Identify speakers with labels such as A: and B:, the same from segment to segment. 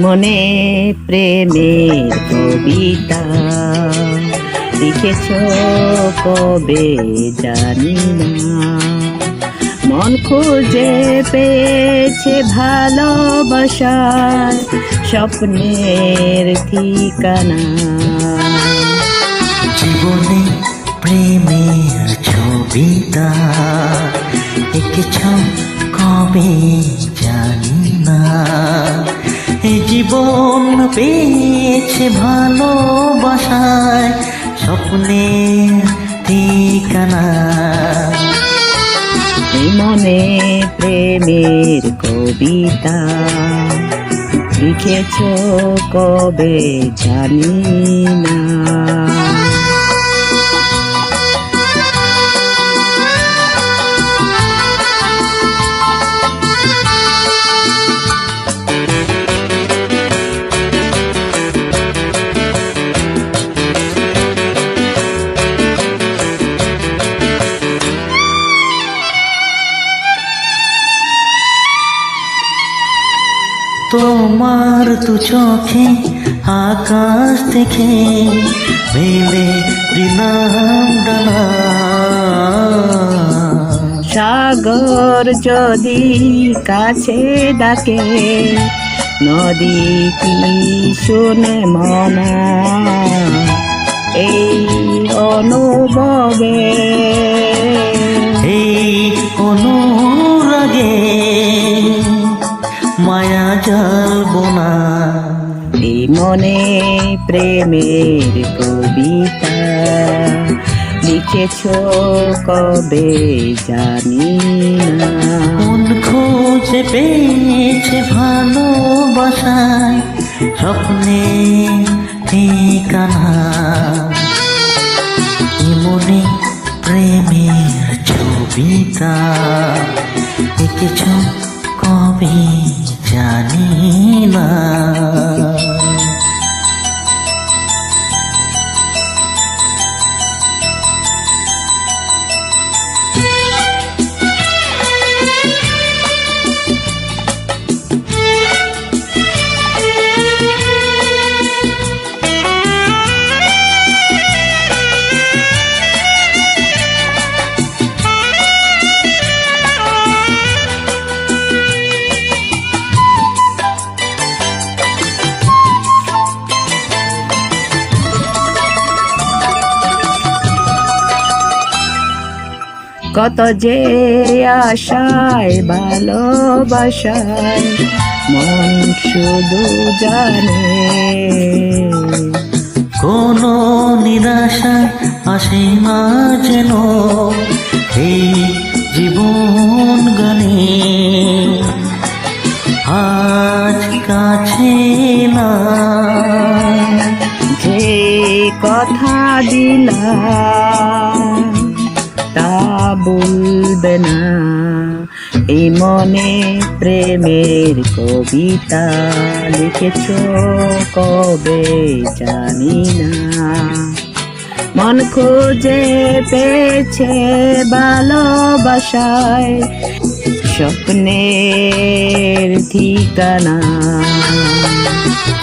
A: মনে প্রেমের কবিতা লিখেছ কবে জানি না, মন খুঁজে পেয়েছে ভালোবাসার স্বপ্নের ঠিকানা।
B: জীবনে প্রেমের ছবিটা এঁকেছ কবে জানি না, এ জীবন পেয়েছে ভালোবাসায় স্বপ্নের ঠিকানা।
A: মনে প্রেমের কবিতা লিখেছ কবে জানি না।
B: তোমার দু চোখে আকাশ দেখে মেলে দিলাম ডানা,
A: সাগর যদি কাছে ডাকে নদী কি শুনে মনা, এই অনুভবে
B: এই অনুরাগে মায়া জ্বালবো না।
A: এই মনে প্রেমের কবিতা লিখেছ কবে জানি না,
B: মন খুঁজে পেয়েছে ভালোবাসায় স্বপ্নে ঠিকানা। এই মনে প্রেমের ছবিটা এঁকেছ কবে জানি না।
A: কত যে আশায় ভালোবাসায় মন শুধু জানে,
B: কোনো নিরাশা আসে না যেন এই জীবন গানে। আজ কাছে না
A: যে কথা দিলাম তা বলবে না, এই মনে প্রেমের কবিতা লিখেছ কবে জানি না, মন খুঁজে পেয়েছে ভালোবাসায় স্বপ্নের ঠিকানা।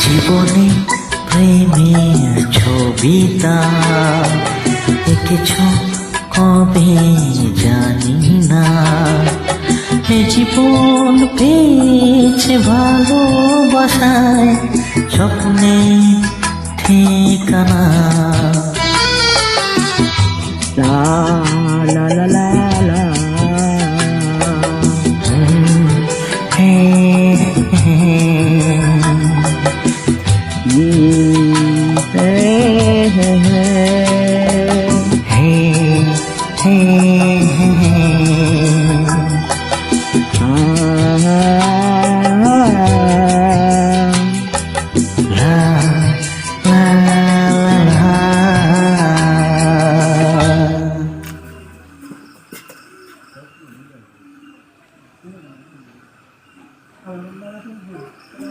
B: জীবনে প্রেমের ছবিটা এঁকেছ কবে জানি না, এ জীবন পেয়েছে ভালোবাসায় স্বপ্নের ঠিকানা।
A: লা লা লা লা লা
B: হে হে
A: হে হে
B: হে হে